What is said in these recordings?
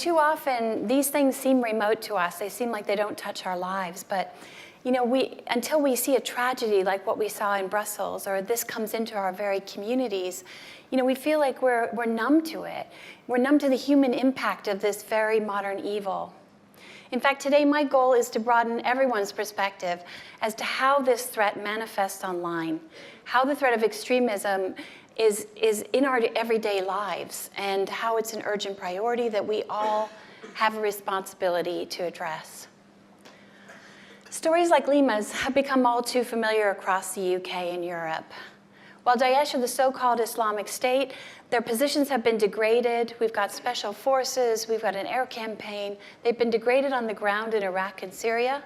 too often these things seem remote to us. They seem like they don't touch our lives. But, until we see a tragedy like what we saw in Brussels, or this comes into our very communities, we feel like we're numb to it. We're numb to the human impact of this very modern evil. In fact, today my goal is to broaden everyone's perspective as to how this threat manifests online, how the threat of extremism is in our everyday lives, and how it's an urgent priority that we all have a responsibility to address. Stories like Lima's have become all too familiar across the UK and Europe. While Daesh are the so-called Islamic State, their positions have been degraded. We've got special forces, we've got an air campaign. They've been degraded on the ground in Iraq and Syria,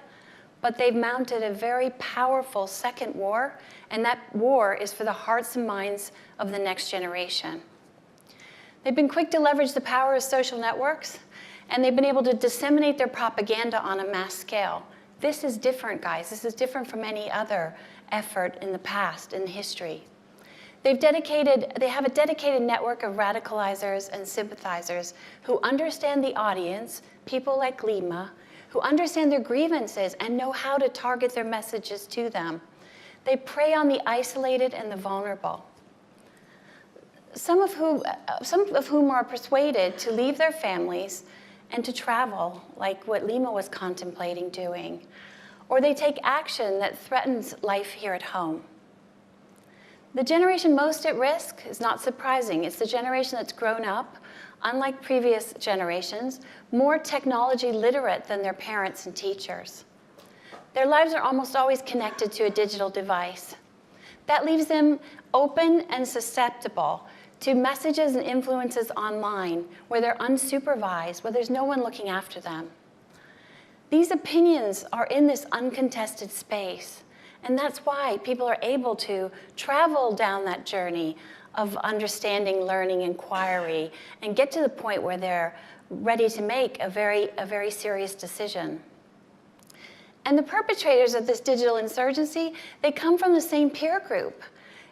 but they've mounted a very powerful second war, and that war is for the hearts and minds of the next generation. They've been quick to leverage the power of social networks, and they've been able to disseminate their propaganda on a mass scale. This is different, guys. This is different from any other effort in the past, in history. They have a dedicated network of radicalizers and sympathizers who understand the audience, people like Lima, who understand their grievances and know how to target their messages to them. They prey on the isolated and the vulnerable. Some of whom are persuaded to leave their families and to travel, like what Lima was contemplating doing. Or they take action that threatens life here at home. The generation most at risk is not surprising. It's the generation that's grown up, unlike previous generations, more technology literate than their parents and teachers. Their lives are almost always connected to a digital device. That leaves them open and susceptible to messages and influences online where they're unsupervised, where there's no one looking after them. These opinions are in this uncontested space, and that's why people are able to travel down that journey of understanding, learning, inquiry, and get to the point where they're ready to make a very serious decision. And the perpetrators of this digital insurgency, they come from the same peer group.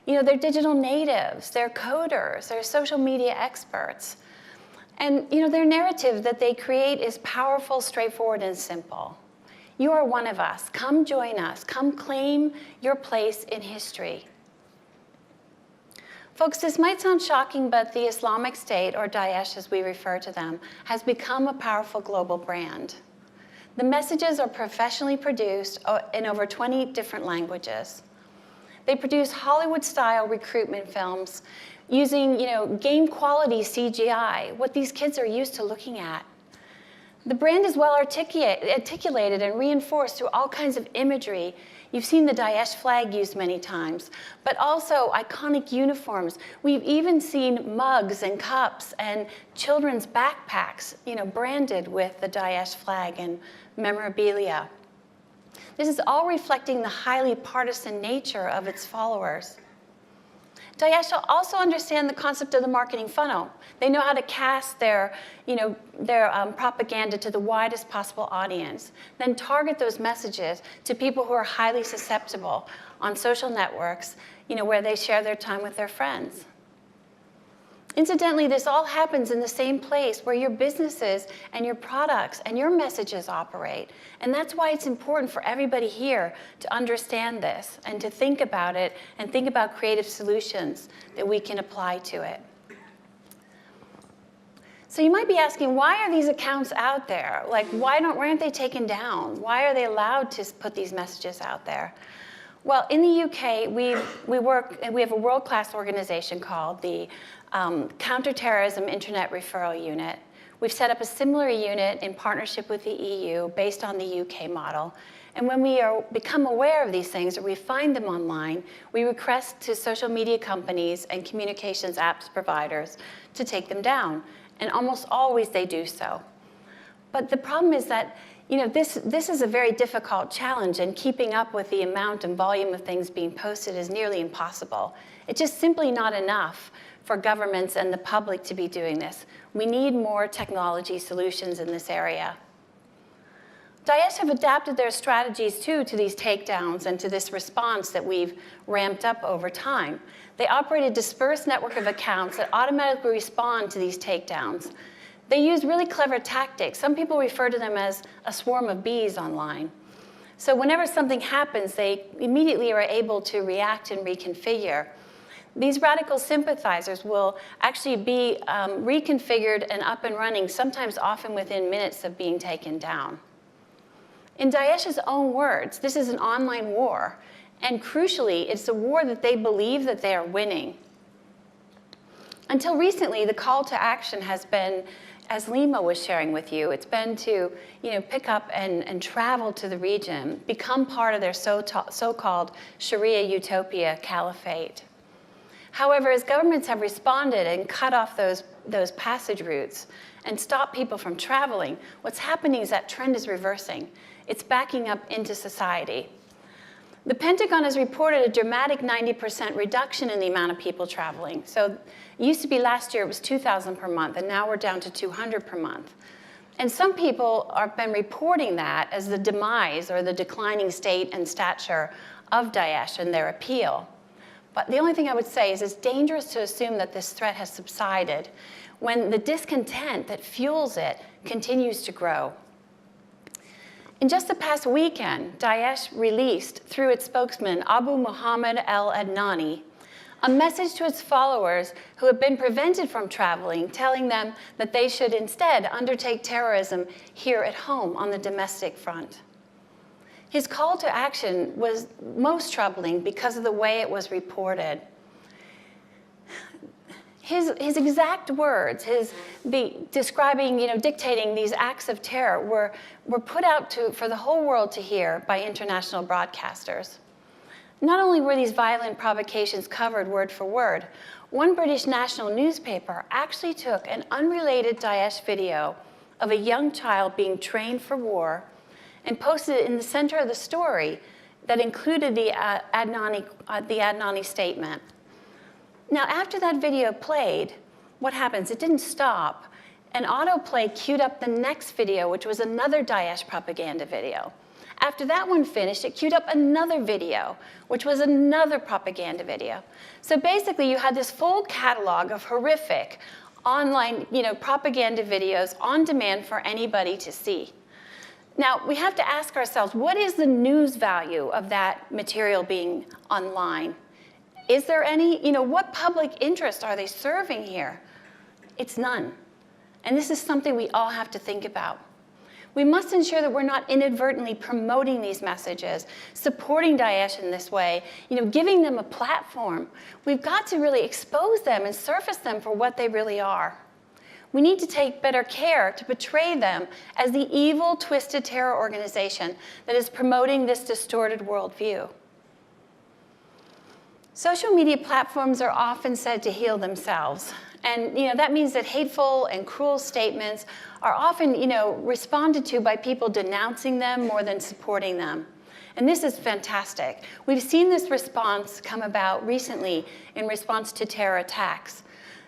They're digital natives, they're coders, they're social media experts. And their narrative that they create is powerful, straightforward, and simple. You are one of us. Come join us. Come claim your place in history. Folks, this might sound shocking, but the Islamic State, or Daesh as we refer to them, has become a powerful global brand. The messages are professionally produced in over 20 different languages. They produce Hollywood-style recruitment films using, game-quality CGI, what these kids are used to looking at. The brand is well articulated and reinforced through all kinds of imagery. You've seen the Daesh flag used many times, but also iconic uniforms. We've even seen mugs and cups and children's backpacks, branded with the Daesh flag and memorabilia. This is all reflecting the highly partisan nature of its followers. Daesh also understand the concept of the marketing funnel. They know how to cast their propaganda to the widest possible audience, then target those messages to people who are highly susceptible on social networks, where they share their time with their friends. Incidentally, this all happens in the same place where your businesses and your products and your messages operate. And that's why it's important for everybody here to understand this and to think about it and think about creative solutions that we can apply to it. So you might be asking, why are these accounts out there? Like, why aren't they taken down? Why are they allowed to put these messages out there? Well, in the UK, we have a world-class organization called the Counterterrorism Internet Referral Unit. We've set up a similar unit in partnership with the EU based on the UK model. And when we become aware of these things or we find them online, we request to social media companies and communications apps providers to take them down. And almost always they do so. But the problem is that this is a very difficult challenge, and keeping up with the amount and volume of things being posted is nearly impossible. It's just simply not enough for governments and the public to be doing this. We need more technology solutions in this area. Daesh have adapted their strategies too to these takedowns and to this response that we've ramped up over time. They operate a dispersed network of accounts that automatically respond to these takedowns. They use really clever tactics. Some people refer to them as a swarm of bees online. So whenever something happens, they immediately are able to react and reconfigure. These radical sympathizers will actually be reconfigured and up and running, sometimes often within minutes of being taken down. In Daesh's own words, this is an online war, and crucially, it's a war that they believe that they are winning. Until recently, the call to action has been, as Lima was sharing with you, it's been to pick up and travel to the region, become part of their so-called Sharia utopia caliphate. However, as governments have responded and cut off those passage routes and stopped people from traveling, what's happening is that trend is reversing. It's backing up into society. The Pentagon has reported a dramatic 90% reduction in the amount of people traveling. So it used to be last year it was 2,000 per month, and now we're down to 200 per month. And some people have been reporting that as the demise or the declining state and stature of Daesh and their appeal. But the only thing I would say is it's dangerous to assume that this threat has subsided when the discontent that fuels it continues to grow. In just the past weekend, Daesh released, through its spokesman, Abu Muhammad al-Adnani, a message to its followers who have been prevented from traveling, telling them that they should instead undertake terrorism here at home on the domestic front. His call to action was most troubling because of the way it was reported. His exact words, describing, dictating these acts of terror were put out for the whole world to hear by international broadcasters. Not only were these violent provocations covered word for word, one British national newspaper actually took an unrelated Daesh video of a young child being trained for war and posted it in the center of the story that included the Adnani statement. Now, after that video played, what happens? It didn't stop. An autoplay queued up the next video, which was another Daesh propaganda video. After that one finished, it queued up another video, which was another propaganda video. So basically, you had this full catalog of horrific online, propaganda videos on demand for anybody to see. Now, we have to ask ourselves, what is the news value of that material being online? Is there any, what public interest are they serving here? It's none. And this is something we all have to think about. We must ensure that we're not inadvertently promoting these messages, supporting Daesh in this way, giving them a platform. We've got to really expose them and surface them for what they really are. We need to take better care to portray them as the evil, twisted terror organization that is promoting this distorted worldview. Social media platforms are often said to heal themselves. And that means that hateful and cruel statements are often responded to by people denouncing them more than supporting them. And this is fantastic. We've seen this response come about recently in response to terror attacks.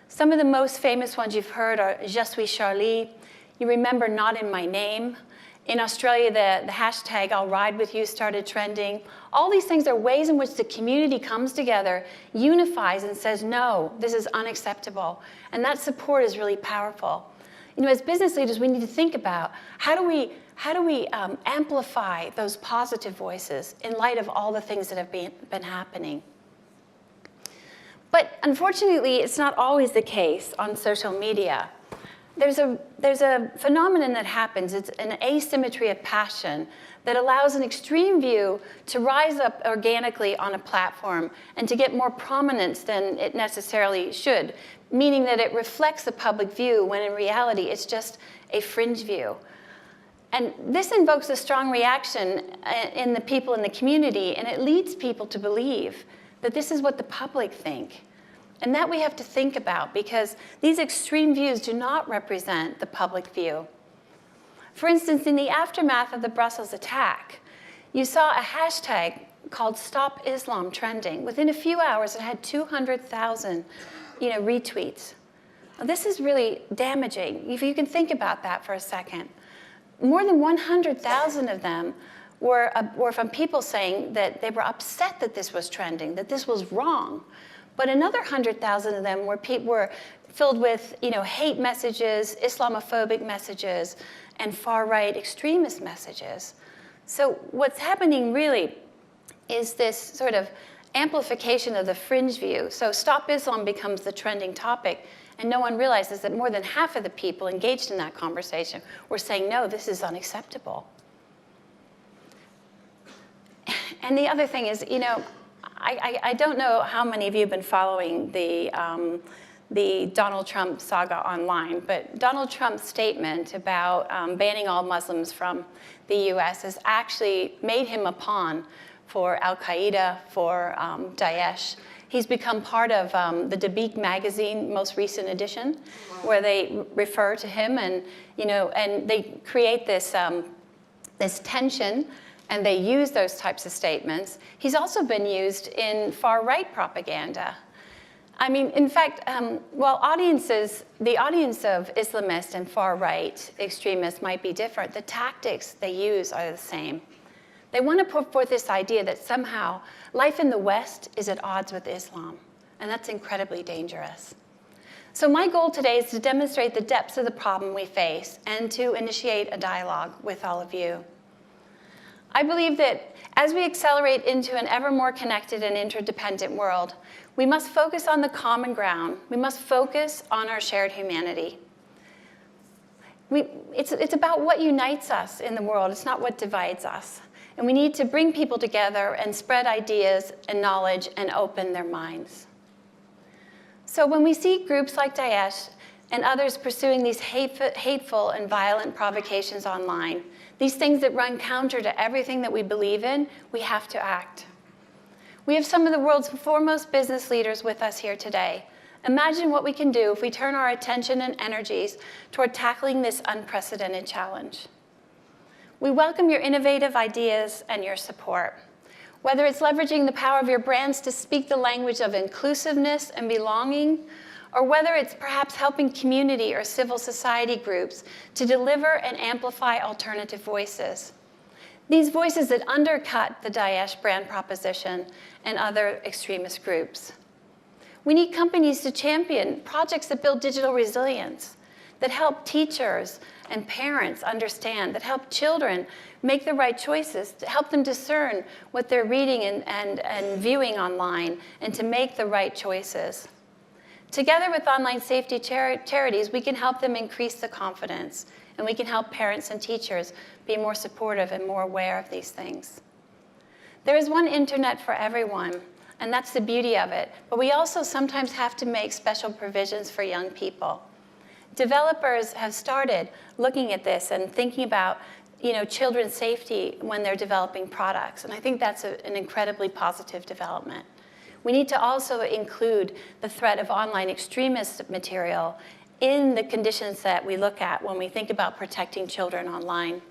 Some of the most famous ones you've heard are Je suis Charlie. You remember Not in My Name. In Australia, the hashtag I'll Ride With You started trending. All these things are ways in which the community comes together, unifies, and says, no, this is unacceptable. And that support is really powerful. As business leaders, we need to think about how do we amplify those positive voices in light of all the things that have been happening. But unfortunately, it's not always the case on social media. There's a phenomenon that happens. It's an asymmetry of passion that allows an extreme view to rise up organically on a platform and to get more prominence than it necessarily should, meaning that it reflects the public view when in reality it's just a fringe view. And this invokes a strong reaction in the people in the community, and it leads people to believe that this is what the public think. And that we have to think about, because these extreme views do not represent the public view. For instance, in the aftermath of the Brussels attack, you saw a hashtag called Stop Islam trending. Within a few hours, it had 200,000 retweets. Now, this is really damaging. If you can think about that for a second. More than 100,000 of them were from people saying that they were upset that this was trending, that this was wrong. But another 100,000 of them were filled with, hate messages, Islamophobic messages, and far-right extremist messages. So what's happening really is this sort of amplification of the fringe view. So Stop Islam becomes the trending topic, and no one realizes that more than half of the people engaged in that conversation were saying, no, this is unacceptable. And the other thing is, I don't know how many of you have been following the Donald Trump saga online, but Donald Trump's statement about banning all Muslims from the US has actually made him a pawn for Al-Qaeda, for Daesh. He's become part of the Dabiq magazine, most recent edition, where they refer to him, and they create this tension, and they use those types of statements. He's also been used in far-right propaganda. I mean, in fact, while the audience of Islamists and far-right extremists might be different, the tactics they use are the same. They want to put forth this idea that somehow life in the West is at odds with Islam, and that's incredibly dangerous. So my goal today is to demonstrate the depths of the problem we face and to initiate a dialogue with all of you. I believe that as we accelerate into an ever more connected and interdependent world, we must focus on the common ground. We must focus on our shared humanity. It's about what unites us in the world. It's not what divides us. And we need to bring people together and spread ideas and knowledge and open their minds. So when we see groups like Daesh and others pursuing these hateful and violent provocations online, these things that run counter to everything that we believe in, we have to act. We have some of the world's foremost business leaders with us here today. Imagine what we can do if we turn our attention and energies toward tackling this unprecedented challenge. We welcome your innovative ideas and your support. Whether it's leveraging the power of your brands to speak the language of inclusiveness and belonging, or whether it's perhaps helping community or civil society groups to deliver and amplify alternative voices. These voices that undercut the Daesh brand proposition and other extremist groups. We need companies to champion projects that build digital resilience, that help teachers and parents understand, that help children make the right choices, to help them discern what they're reading and viewing online, and to make the right choices. Together with online safety charities, we can help them increase the confidence, and we can help parents and teachers be more supportive and more aware of these things. There is one internet for everyone, and that's the beauty of it, but we also sometimes have to make special provisions for young people. Developers have started looking at this and thinking about children's safety when they're developing products, and I think that's an incredibly positive development. We need to also include the threat of online extremist material in the conditions that we look at when we think about protecting children online.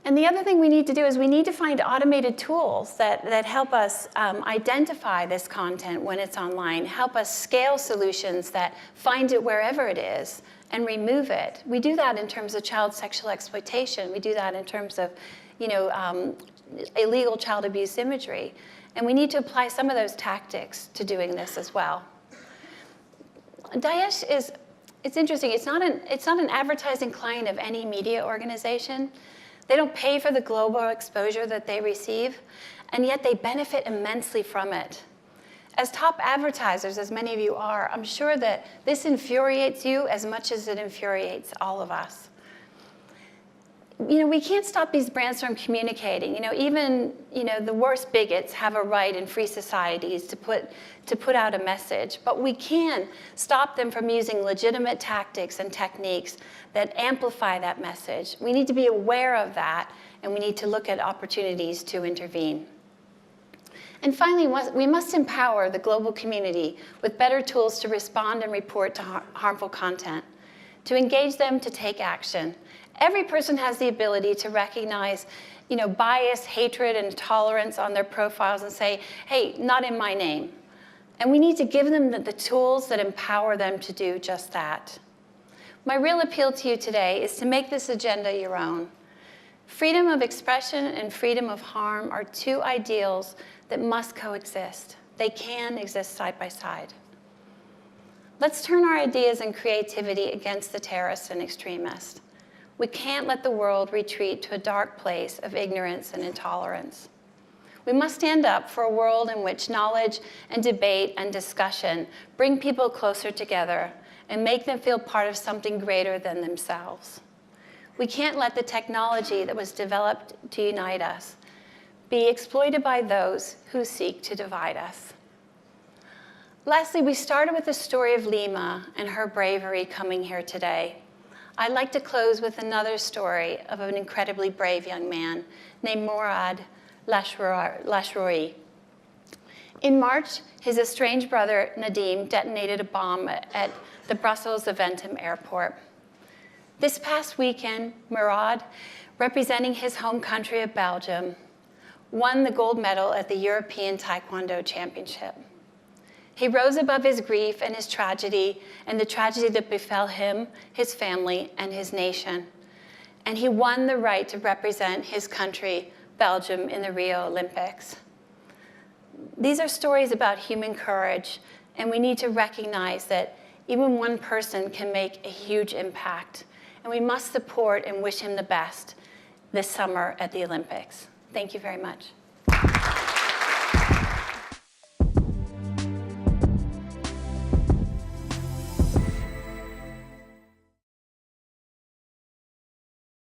And the other thing we need to do is we need to find automated tools that help us identify this content when it's online, help us scale solutions that find it wherever it is and remove it. We do that in terms of child sexual exploitation. We do that in terms of illegal child abuse imagery. And we need to apply some of those tactics to doing this as well. Daesh it's interesting. It's not an advertising client of any media organization. They don't pay for the global exposure that they receive, and yet they benefit immensely from it. As top advertisers, as many of you are, I'm sure that this infuriates you as much as it infuriates all of us. We can't stop these brands from communicating. Even the worst bigots have a right in free societies to put out a message, but we can stop them from using legitimate tactics and techniques that amplify that message. We need to be aware of that, and we need to look at opportunities to intervene. And finally, we must empower the global community with better tools to respond and report to harmful content, to engage them to take action. Every person has the ability to recognize, bias, hatred, and intolerance on their profiles and say, hey, not in my name. And we need to give them the tools that empower them to do just that. My real appeal to you today is to make this agenda your own. Freedom of expression and freedom of harm are two ideals that must coexist. They can exist side by side. Let's turn our ideas and creativity against the terrorists and extremists. We can't let the world retreat to a dark place of ignorance and intolerance. We must stand up for a world in which knowledge and debate and discussion bring people closer together and make them feel part of something greater than themselves. We can't let the technology that was developed to unite us be exploited by those who seek to divide us. Lastly, we started with the story of Lima and her bravery coming here today. I'd like to close with another story of an incredibly brave young man named Morad Lashrouri. In March, his estranged brother Nadim detonated a bomb at the Brussels Zaventem airport. This past weekend, Morad, representing his home country of Belgium, won the gold medal at the European Taekwondo Championship. He rose above his grief and his tragedy and the tragedy that befell him, his family, and his nation. And he won the right to represent his country, Belgium, in the Rio Olympics. These are stories about human courage, and we need to recognize that even one person can make a huge impact. And we must support and wish him the best this summer at the Olympics. Thank you very much.